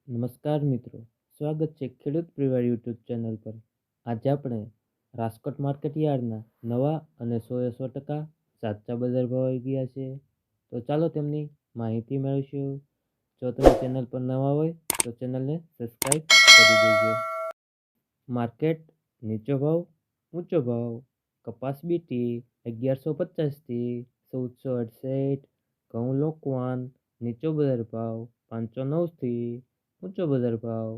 નમસ્કાર મિત્રો, સ્વાગત છે ખેડૂત પરિવાર યુટ્યુબ ચેનલ પર। આજે આપણે રાજકોટ માર્કેટ યાર્ડના નવા અને 100% સાચા બજાર ભાવ આવી ગયા છે, તો ચાલો તેમની માહિતી મેળવીશું। જો તમે ચેનલ પર નવા હોય તો ચેનલને સબસ્ક્રાઈબ કરી દેજો। માર્કેટ નીચો ભાવ ઊંચો ભાવ। કપાસ બીટી 1150 થી 1468। ઘઉં લોકવાન નીચો બજાર ભાવ 509 થી ઊંચો બજાર ભાવ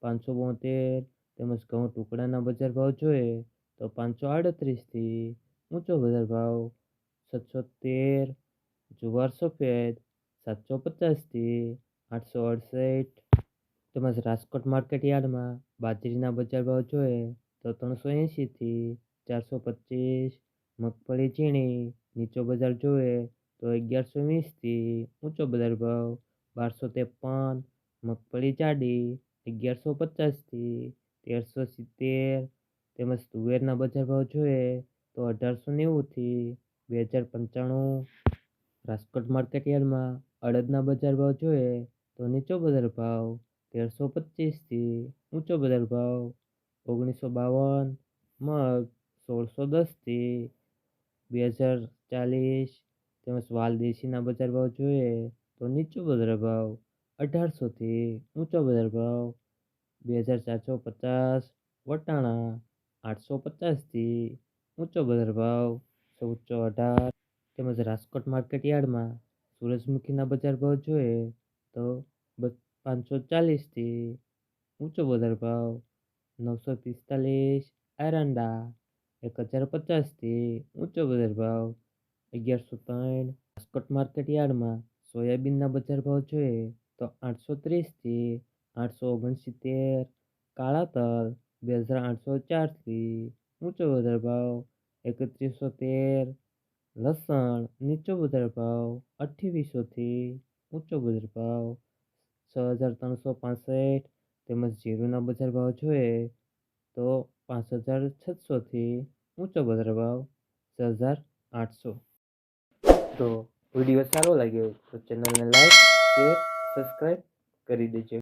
572। તેમજ ઘઉં ટુકડાના બજાર ભાવ જોઈએ તો 538 થી ઊંચો બજાર ભાવ 713। જુવાર સફેદ 750 થી 868। તેમજ રાજકોટ માર્કેટ યાર્ડમાં બાજરીના બજાર ભાવ જોઈએ તો 380 થી 425। મગફળી ઝીણી નીચો બજાર જોઈએ તો 1120 થી ઊંચો બજાર ભાવ 1253। મગફળી જાડી 1150 થી 1370। તેમજ તુવેરના બજાર ભાવ જોઈએ તો 1890 થી 2095। રાજકોટ માર્કેટ યાર્ડમાં અડદના બજાર ભાવ જોઈએ તો નીચો બજાર ભાવ 1325 થી ઊંચો બજાર ભાવ 1952। મગ 1610 થી 2040। તેમજ વાલ દેશીના બજાર ભાવ જોઈએ તો નીચો બજાર ભાવ 1800 થી ઊંચો બજાર ભાવ 2450। વટાણા 850 થી ઊંચો બજાર ભાવ 1418। તેમજ રાજકોટ માર્કેટ યાર્ડમાં સૂરજમુખીના બજાર ભાવ જોઈએ તો 540 થી ઊંચો બજાર ભાવ 945। એરંડા 1050 થી ઊંચો બજાર ભાવ 1103। રાજકોટ માર્કેટ યાર્ડમાં સોયાબીનના બજાર ભાવ જોઈએ તો 830 થી 869। કાળા તલ 2804 થી ઊંચો બજાર ભાવ 3113। લસણ નીચો બજાર ભાવ 2800 થી ઊંચો બજાર ભાવ 6365। તેમજ જીરુના બજાર ભાવ જોઈએ તો 5600 થી ઊંચો બજાર ભાવ 6800। તો વિડીયો સારો લાગ્યો તો ચેનલને લાઈક શેર સબસ્ક્રાઈબ કરી દેજો।